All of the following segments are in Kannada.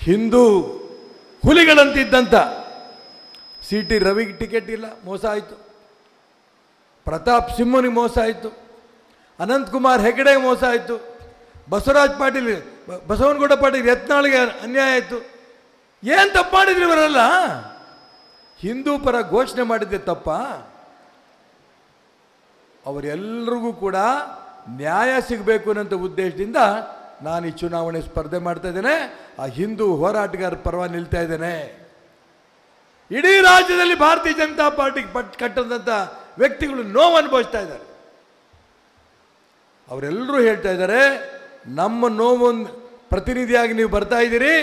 ಹಿಂದೂ ಹುಲಿಗಳಂತಿದ್ದಂಥ ಸಿ ಟಿ ರವಿಗೆ ಟಿಕೆಟ್ ಇಲ್ಲ, ಮೋಸ ಆಯಿತು. ಪ್ರತಾಪ್ ಸಿಂಹನಿಗೆ ಮೋಸ ಆಯಿತು. ಅನಂತಕುಮಾರ್ ಹೆಗಡೆಗೆ ಮೋಸ ಆಯಿತು. ಬಸವರಾಜ್ ಪಾಟೀಲ್, ಬಸವನಗೌಡ ಪಾಟೀಲ್ ಯತ್ನಾಳ್ಗೆ ಅನ್ಯಾಯ ಆಯಿತು. ಏನು ತಪ್ಪು ಮಾಡಿದ್ರು ಇವರೆಲ್ಲ? ಹಿಂದೂ ಪರ ಘೋಷಣೆ ಮಾಡಿದ್ದೆ ತಪ್ಪ? ಅವರೆಲ್ಲರಿಗೂ ಕೂಡ ನ್ಯಾಯ ಸಿಗಬೇಕು ಅನ್ನೋ ಉದ್ದೇಶದಿಂದ ನಾನು ಈ ಚುನಾವಣೆ ಸ್ಪರ್ಧೆ ಮಾಡ್ತಾ ಇದ್ದೇನೆ. ಆ ಹಿಂದೂ ಹೋರಾಟಗಾರರ ಪರವಾಗಿ ನಿಲ್ತಾ ಇದ್ದೇನೆ. ಇಡೀ ರಾಜ್ಯದಲ್ಲಿ ಭಾರತೀಯ ಜನತಾ ಪಾರ್ಟಿಗೆ ಕಟ್ಟದಂಥ ವ್ಯಕ್ತಿಗಳು ನೋವು ಅನುಭವಿಸ್ತಾ ಇದ್ದಾರೆ. ಅವರೆಲ್ಲರೂ ಹೇಳ್ತಾ ಇದ್ದಾರೆ, ನಮ್ಮ ನೋವು ಪ್ರತಿನಿಧಿಯಾಗಿ ನೀವು ಬರ್ತಾ ಇದ್ದೀರಿ,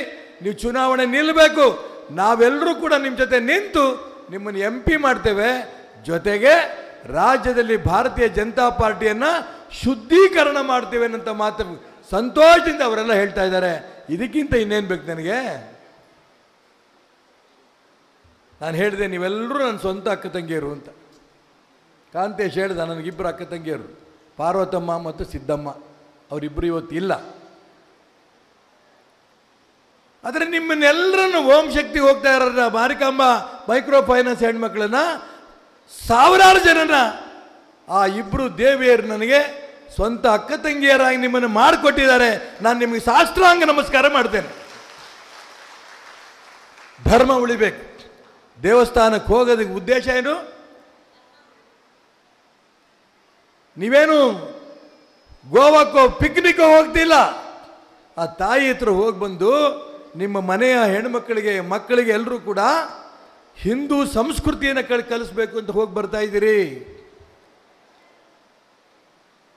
ನೀವು ಚುನಾವಣೆ ನಿಲ್ಲಬೇಕು, ನಾವೆಲ್ಲರೂ ಕೂಡ ನಿಮ್ಮ ಜೊತೆ ನಿಂತು ನಿಮ್ಮನ್ನು MP ಮಾಡ್ತೇವೆ, ಜೊತೆಗೆ ರಾಜ್ಯದಲ್ಲಿ ಭಾರತೀಯ ಜನತಾ ಪಾರ್ಟಿಯನ್ನು ಶುದ್ಧೀಕರಣ ಮಾಡ್ತೇವೆ ಅನ್ನೋ ಮಾತು ಸಂತೋಷದಿಂದ ಅವರೆಲ್ಲ ಹೇಳ್ತಾ ಇದ್ದಾರೆ. ಇದಕ್ಕಿಂತ ಇನ್ನೇನು ಬೇಕು ನನಗೆ? ನಾನು ಹೇಳಿದೆ, ನೀವೆಲ್ಲರೂ ನನ್ನ ಸ್ವಂತ ಅಕ್ಕ ತಂಗಿಯರು ಅಂತ. ಕಾಂತೇಶ್ ಹೇಳ್ದ, ನನಗಿಬ್ಬರು ಅಕ್ಕ ತಂಗಿಯರು, ಪಾರ್ವತಮ್ಮ ಮತ್ತು ಸಿದ್ದಮ್ಮ. ಅವರಿಬ್ಬರು ಇವತ್ತು ಇಲ್ಲ. ಆದರೆ ನಿಮ್ಮನ್ನೆಲ್ಲರನ್ನು ಓಂ ಶಕ್ತಿ ಹೋಗ್ತಾ ಇರೋ ಮಾರಿಕಾಂಬ ಮೈಕ್ರೋ ಫೈನಾನ್ಸ್ ಹೆಣ್ಮಕ್ಳನ್ನ, ಸಾವಿರಾರು ಜನನ ಆ ಇಬ್ಬರು ದೇವಿಯರು ನನಗೆ ಸ್ವಂತ ಅಕ್ಕ ತಂಗಿಯರಾಗಿ ನಿಮ್ಮನ್ನು ಮಾಡಿಕೊಟ್ಟಿದ್ದಾರೆ. ನಾನು ನಿಮಗೆ ಸಾಷ್ಟಾಂಗ ನಮಸ್ಕಾರ ಮಾಡ್ತೇನೆ. ಧರ್ಮ ಉಳಿಬೇಕು. ದೇವಸ್ಥಾನಕ್ಕೆ ಹೋಗೋದಕ್ಕೆ ಉದ್ದೇಶ ಏನು? ನೀವೇನು ಗೋವಾಕ್ಕೋ ಪಿಕ್ನಿಕ್ ಹೋಗ್ತಿಲ್ಲ. ಆ ತಾಯಿ ಹತ್ರ ಹೋಗಿ ಬಂದು ನಿಮ್ಮ ಮನೆಯ ಹೆಣ್ಮಕ್ಕಳಿಗೆ ಮಕ್ಕಳಿಗೆ ಎಲ್ಲರೂ ಕೂಡ ಹಿಂದೂ ಸಂಸ್ಕೃತಿಯನ್ನು ಕಲಿಸ್ಬೇಕು ಅಂತ ಹೋಗಿ ಬರ್ತಾ ಇದ್ದೀರಿ.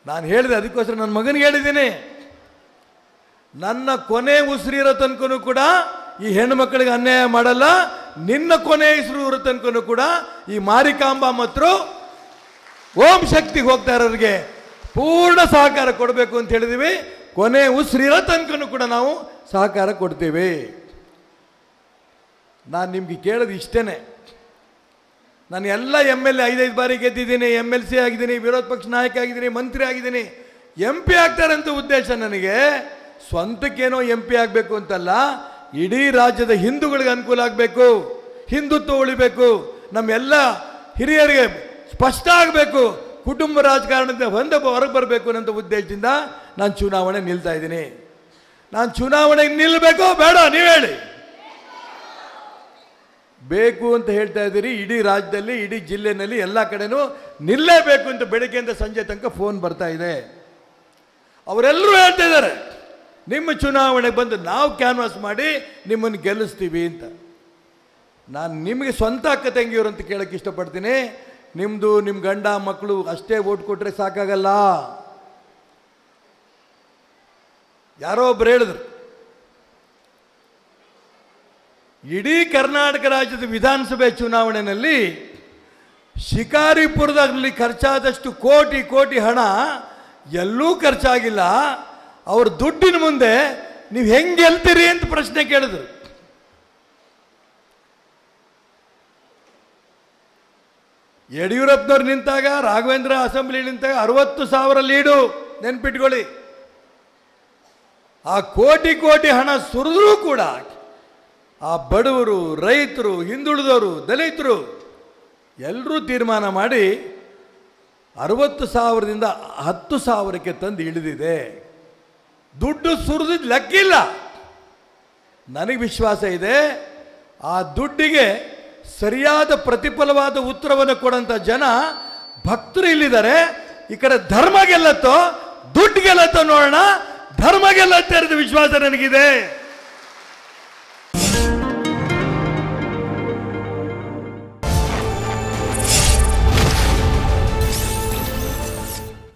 ನಾನು ಹೇಳಿದೆ, ಅದಕ್ಕೋಸ್ಕರ ನನ್ನ ಮಗನಿಗೆ ಹೇಳಿದ್ದೀನಿ, ನನ್ನ ಕೊನೆ ಉಸಿರಿರೋ ತನಕನೂ ಕೂಡ ಈ ಹೆಣ್ಣು ಮಕ್ಕಳಿಗೆ ಅನ್ಯಾಯ ಮಾಡಲ್ಲ. ನಿನ್ನ ಕೊನೆ ಉಸಿರು ತನಕನೂ ಕೂಡ ಈ ಮಾರಿಕಾಂಬಾ ಮತ್ತು ಓಂ ಶಕ್ತಿಗೆ ಹೋಗ್ತಾ ಇರೋರಿಗೆ ಪೂರ್ಣ ಸಹಕಾರ ಕೊಡಬೇಕು ಅಂತ ಹೇಳಿದೀವಿ. ಕೊನೆ ಉಸಿರಿರೋ ತನಕನೂ ಕೂಡ ನಾವು ಸಹಕಾರ ಕೊಡ್ತೀವಿ. ನಾನು ನಿಮ್ಗೆ ಕೇಳೋದು ಇಷ್ಟೇ, ನಾನು ಎಲ್ಲ MLA 5 ಬಾರಿ ಗೆದ್ದಿದ್ದೀನಿ, MLC ಆಗಿದ್ದೀನಿ, ವಿರೋಧ ಪಕ್ಷ ನಾಯಕ ಆಗಿದ್ದೀನಿ, ಮಂತ್ರಿ ಆಗಿದ್ದೀನಿ. MP ಆಗ್ತಾರಂತ ಉದ್ದೇಶ ನನಗೆ ಸ್ವಂತಕ್ಕೇನೋ MP ಆಗಬೇಕು ಅಂತಲ್ಲ, ಇಡೀ ರಾಜ್ಯದ ಹಿಂದೂಗಳಿಗೆ ಅನುಕೂಲ ಆಗಬೇಕು, ಹಿಂದುತ್ವ ಉಳಿಬೇಕು, ನಮ್ಮೆಲ್ಲ ಹಿರಿಯರಿಗೆ ಸ್ಪಷ್ಟ ಆಗಬೇಕು, ಕುಟುಂಬ ರಾಜಕಾರಣದಿಂದ ಹೊರಗೆ ಬರಬೇಕು ಅನ್ನೋ ಉದ್ದೇಶದಿಂದ ನಾನು ಚುನಾವಣೆ ನಿಲ್ತಾ ಇದ್ದೀನಿ. ನಾನು ಚುನಾವಣೆಗೆ ನಿಲ್ಲಬೇಕೋ ಬೇಡ ನೀವು ಹೇಳಿ? ಬೇಕು ಅಂತ ಹೇಳ್ತಾ ಇದ್ದೀರಿ. ಇಡೀ ರಾಜ್ಯದಲ್ಲಿ, ಇಡೀ ಜಿಲ್ಲೆಯಲ್ಲಿ ಎಲ್ಲ ಕಡೆನೂ ನಿಲ್ಲೇಬೇಕು ಅಂತ ಬೆಳಗ್ಗೆಯಿಂದ ಸಂಜೆ ತನಕ ಫೋನ್ ಬರ್ತಾ ಇದೆ. ಅವರೆಲ್ಲರೂ ಹೇಳ್ತಾ ಇದ್ದಾರೆ, ನಿಮ್ಮ ಚುನಾವಣೆಗೆ ಬಂದು ನಾವು ಕ್ಯಾನ್ವಾಸ್ ಮಾಡಿ ನಿಮ್ಮನ್ನು ಗೆಲ್ಲಿಸ್ತೀವಿ ಅಂತ. ನಾನು ನಿಮಗೆ ಸ್ವಂತ ಅಕ್ಕ ತಂಗಿಯವರು ಅಂತ ಕೇಳಕ್ಕೆ ಇಷ್ಟಪಡ್ತೀನಿ. ನಿಮ್ಮದು ನಿಮ್ಮ ಗಂಡ ಮಕ್ಕಳು ಅಷ್ಟೇ ಓಟ್ ಕೊಟ್ಟರೆ ಸಾಕಾಗಲ್ಲ. ಯಾರೋ ಒಬ್ಬರು ಹೇಳಿದ್ರು, ಇಡೀ ಕರ್ನಾಟಕ ರಾಜ್ಯದ ವಿಧಾನಸಭೆ ಚುನಾವಣೆಯಲ್ಲಿ ಶಿಕಾರಿಪುರದಲ್ಲಿ ಖರ್ಚಾದಷ್ಟು ಕೋಟಿ ಕೋಟಿ ಹಣ ಎಲ್ಲೂ ಖರ್ಚಾಗಿಲ್ಲ. ಅವ್ರ ದುಡ್ಡಿನ ಮುಂದೆ ನೀವು ಹೆಂಗೆ ಗೆಲ್ತೀರಿ ಅಂತ ಪ್ರಶ್ನೆ ಕೇಳಿದ್ರು. ಯಡಿಯೂರಪ್ಪನವ್ರು ನಿಂತಾಗ, ರಾಘವೇಂದ್ರ ಅಸೆಂಬ್ಲಿ ನಿಂತಾಗ 60,000 ಲೀಡು, ನೆನ್ಪಿಟ್ಕೊಳ್ಳಿ. ಆ ಕೋಟಿ ಕೋಟಿ ಹಣ ಸುರಿದ್ರೂ ಕೂಡ ಆ ಬಡವರು, ರೈತರು, ಹಿಂದುಳಿದವರು, ದಲಿತರು ಎಲ್ಲರೂ ತೀರ್ಮಾನ ಮಾಡಿ 60,000ದಿಂದ 10,000ಕ್ಕೆ ತಂದು ಇಳಿದಿದೆ. ದುಡ್ಡು ಸುರಿದಿದ್ದು ಲೆಕ್ಕಿಲ್ಲ. ನನಗೆ ವಿಶ್ವಾಸ ಇದೆ, ಆ ದುಡ್ಡಿಗೆ ಸರಿಯಾದ ಪ್ರತಿಫಲವಾದ ಉತ್ತರವನ್ನು ಕೊಡೋಂಥ ಜನ ಭಕ್ತರು ಇಲ್ಲಿದ್ದಾರೆ. ಈ ಕಡೆ ಧರ್ಮ ಗೆಲ್ಲತ್ತೋ ದುಡ್ಡು ಗೆಲ್ಲತ್ತೋ ನೋಡೋಣ. ಧರ್ಮ ಗೆಲ್ಲತ್ತೆ ವಿಶ್ವಾಸ ನನಗಿದೆ.